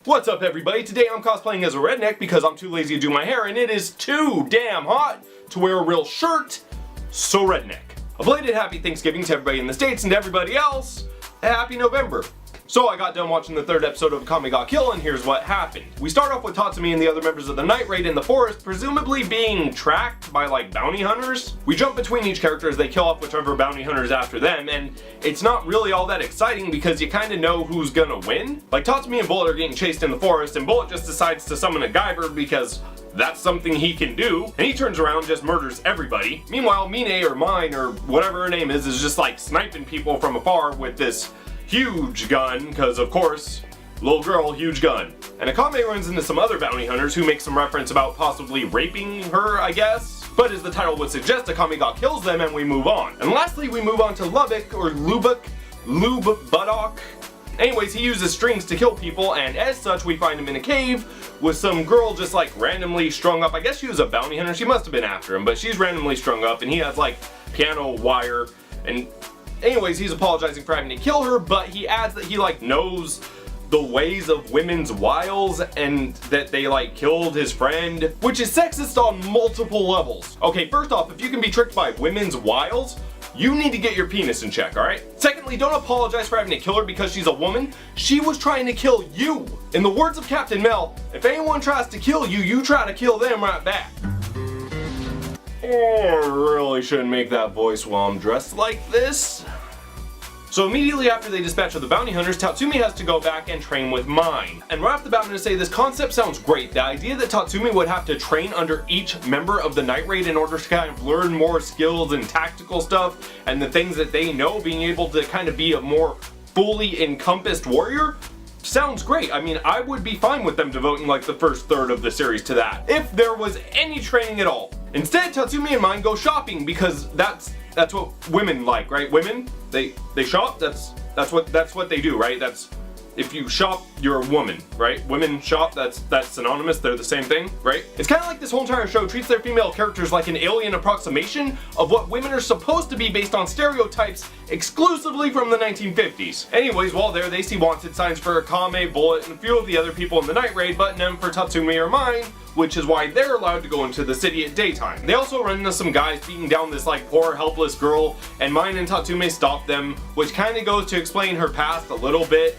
What's up everybody? Today I'm cosplaying as a redneck because I'm too lazy to do my hair and it is too damn hot to wear a real shirt, so redneck. A belated happy Thanksgiving to everybody in the States and to everybody else, a happy November. So I got done watching the third episode of Akame got killed and here's what happened. We start off with Tatsumi and the other members of the night raid in the forest, presumably being tracked by like bounty hunters. We jump between each character as they kill off whichever bounty hunters after them, and it's not really all that exciting because you kind of know who's gonna win. Like Tatsumi and Bullet are getting chased in the forest and Bullet just decides to summon a Guyver because that's something he can do, and he turns around and just murders everybody. Meanwhile, Mine or Mine or whatever her name is just like sniping people from afar with this huge gun, because of course, little girl, huge gun. And Akame runs into some other bounty hunters who make some reference about possibly raping her, I guess. But as the title would suggest, Akame got kills them and we move on. And lastly, we move on to Lubbock, or Lubbock, Lubbock. Anyways, he uses strings to kill people, and as such, we find him in a cave with some girl just like randomly strung up. I guess she was a bounty hunter, she must have been after him, but she's randomly strung up and he has like piano wire and anyways, he's apologizing for having to kill her, but he adds that he like knows the ways of women's wiles and that they like killed his friend, which is sexist on multiple levels. Okay, first off, if you can be tricked by women's wiles, you need to get your penis in check, alright? Secondly, don't apologize for having to kill her because she's a woman. She was trying to kill you. In the words of Captain Mel, if anyone tries to kill you, you try to kill them right back. Oh, I really shouldn't make that voice while I'm dressed like this. So immediately after they dispatch of the bounty hunters, Tatsumi has to go back and train with Mine. And right off the bat I'm going to say this concept sounds great. The idea that Tatsumi would have to train under each member of the night raid in order to kind of learn more skills and tactical stuff and the things that they know, being able to kind of be a more fully encompassed warrior, sounds great. I mean, I would be fine with them devoting like the first third of the series to that, if there was any training at all. Instead, Tatsumi and Mine go shopping because that's what women like, right? Women, they shop. That's what they do, right? That's, if you shop, you're a woman, right? Women shop, that's synonymous, they're the same thing, right? It's kind of like this whole entire show treats their female characters like an alien approximation of what women are supposed to be based on stereotypes exclusively from the 1950s. Anyways, while there, they see wanted signs for Akame, Bullet, and a few of the other people in the night raid, but none for Tatsumi or Mine, which is why they're allowed to go into the city at daytime. They also run into some guys beating down this like poor helpless girl, and Mine and Tatsumi stop them, which kind of goes to explain her past a little bit.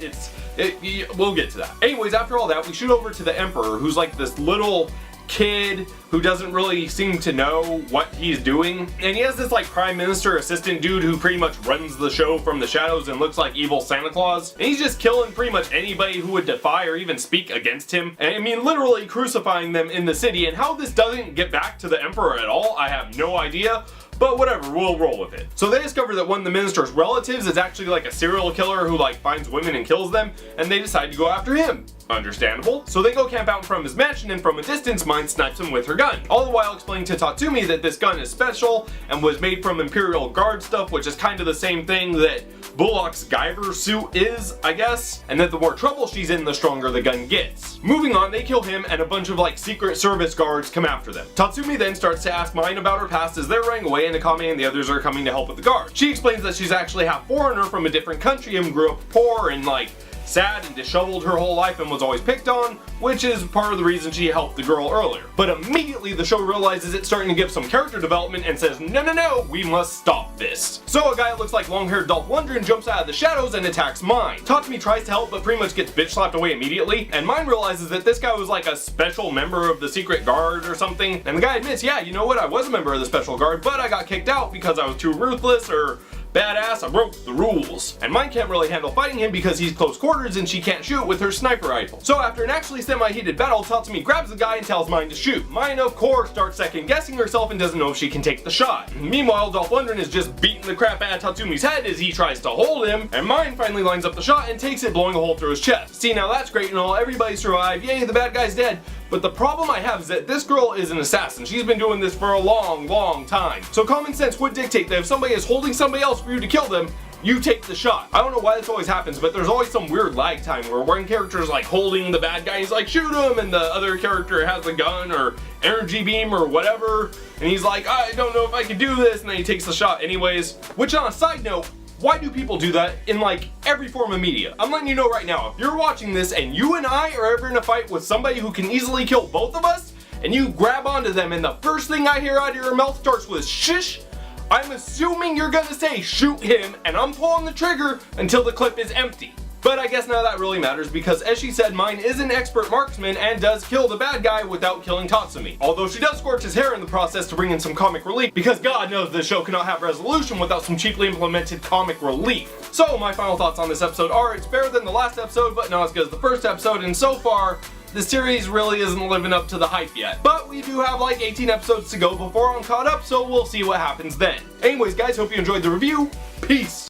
We'll get to that. Anyways, after all that, we shoot over to the Emperor, who's like this little kid who doesn't really seem to know what he's doing, and he has this like prime minister assistant dude who pretty much runs the show from the shadows and looks like evil Santa Claus, and he's just killing pretty much anybody who would defy or even speak against him, and I mean literally crucifying them in the city. And how this doesn't get back to the Emperor at all, I have no idea. But whatever, we'll roll with it. So they discover that one of the minister's relatives is actually like a serial killer who like finds women and kills them, and they decide to go after him. Understandable. So they go camp out in front of his mansion, and from a distance Mine snipes him with her gun, all the while explaining to Tatsumi that this gun is special and was made from Imperial Guard stuff, which is kind of the same thing that Bullock's Guyver suit is, I guess, and that the more trouble she's in, the stronger the gun gets. Moving on, they kill him and a bunch of like Secret Service guards come after them. Tatsumi then starts to ask Mine about her past as they're running away, and Akame and the others are coming to help with the guard. She explains that she's actually half foreigner from a different country and grew up poor and like sad and disheveled her whole life and was always picked on, which is part of the reason she helped the girl earlier. But immediately the show realizes it's starting to give some character development and says, no, we must stop this. So a guy that looks like long-haired Dolph Lundgren jumps out of the shadows and attacks Mine. Tatsumi tries to help but pretty much gets bitch slapped away immediately, and Mine realizes that this guy was like a special member of the secret guard or something, and the guy admits, yeah, you know what, I was a member of the special guard, but I got kicked out because I was too ruthless or badass, I broke the rules. And Mine can't really handle fighting him because he's close quarters and she can't shoot with her sniper rifle. So after an actually semi-heated battle, Tatsumi grabs the guy and tells Mine to shoot. Mine, of course, starts second-guessing herself and doesn't know if she can take the shot. Meanwhile, Dolph Lundgren is just beating the crap out of Tatsumi's head as he tries to hold him, and Mine finally lines up the shot and takes it, blowing a hole through his chest. See, now that's great and all, everybody survived, yay, the bad guy's dead. But the problem I have is that this girl is an assassin. She's been doing this for a long time. So common sense would dictate that if somebody is holding somebody else for you to kill them, you take the shot. I don't know why this always happens, but there's always some weird lag time where one character is like holding the bad guy, he's like, shoot him, and the other character has a gun or energy beam or whatever, and he's like, I don't know if I can do this, and then he takes the shot anyways. Which on a side note, Why do people do that in like every form of media? I'm letting you know right now, if you're watching this and you and I are ever in a fight with somebody who can easily kill both of us, and you grab onto them and the first thing I hear out of your mouth starts with shish, I'm assuming you're gonna say shoot him, and I'm pulling the trigger until the clip is empty. But I guess none of that really matters because, as she said, Mine is an expert marksman and does kill the bad guy without killing Tatsumi. Although she does scorch his hair in the process to bring in some comic relief, because God knows this show cannot have resolution without some cheaply implemented comic relief. So my final thoughts on this episode are, it's better than the last episode, but not as good as the first episode, and so far, the series really isn't living up to the hype yet. But we do have like 18 episodes to go before I'm caught up, so we'll see what happens then. Anyways guys, hope you enjoyed the review. Peace!